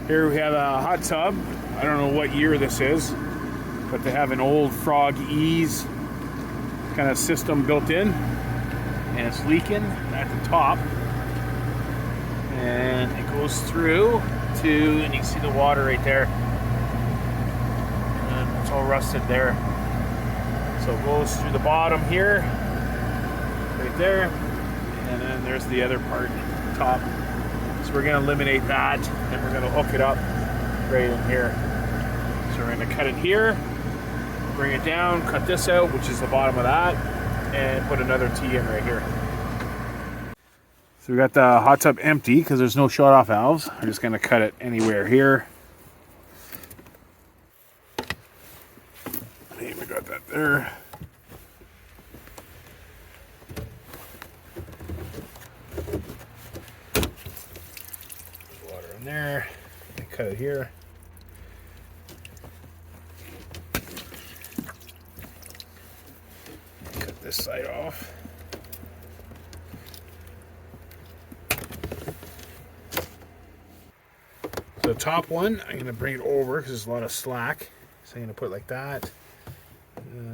Here we have a hot tub. I don't know what year this is, but they have an old Frog Ease kind of system built in, and it's leaking at the top, and it goes through to, and you can see the water right there, and it's all rusted there. So it goes through the bottom here, right there, and then there's the other part at the top. So we're going to eliminate that, and we're going to hook it up right in here. So we're going to cut it here, bring it down, cut this out, which is the bottom of that, and put another T in right here. So we got the hot tub empty because there's no shut-off valves. I'm just going to cut it anywhere here. I think we got that there. Water in there. And cut it here. Cut this side off. The top one, I'm going to bring it over because there's a lot of slack. So I'm going to put it like that.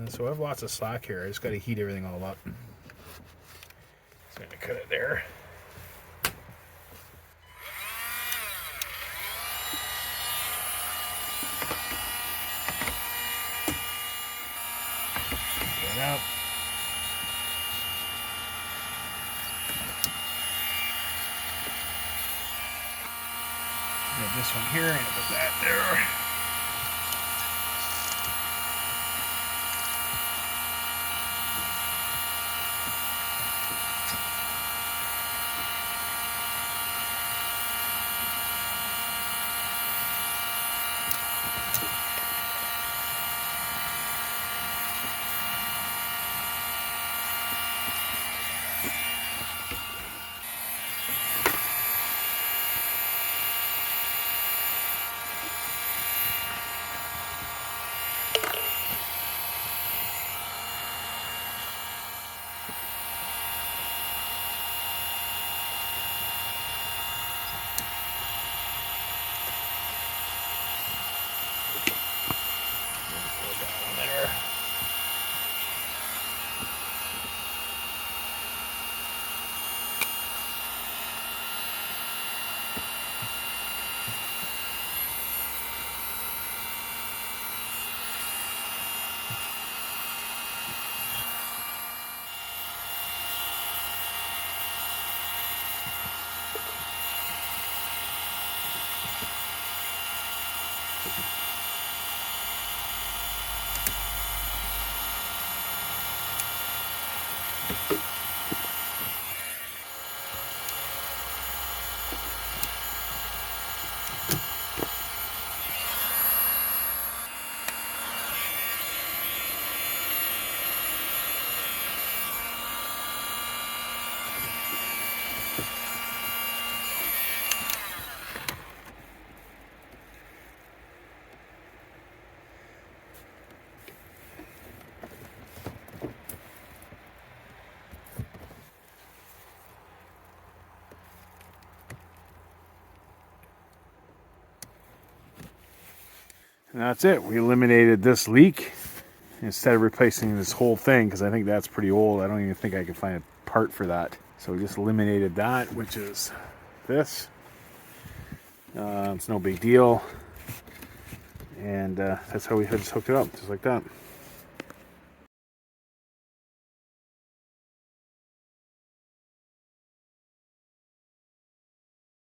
So I have lots of slack here. I just got to heat everything all up. So I'm going to cut it there. Get it out. Got this one here, and put that there. And that's it. We eliminated this leak instead of replacing this whole thing because I think that's pretty old. I don't even think I can find a part for that. So we just eliminated that, which is this. It's no big deal. And that's how we just hooked it up, just like that.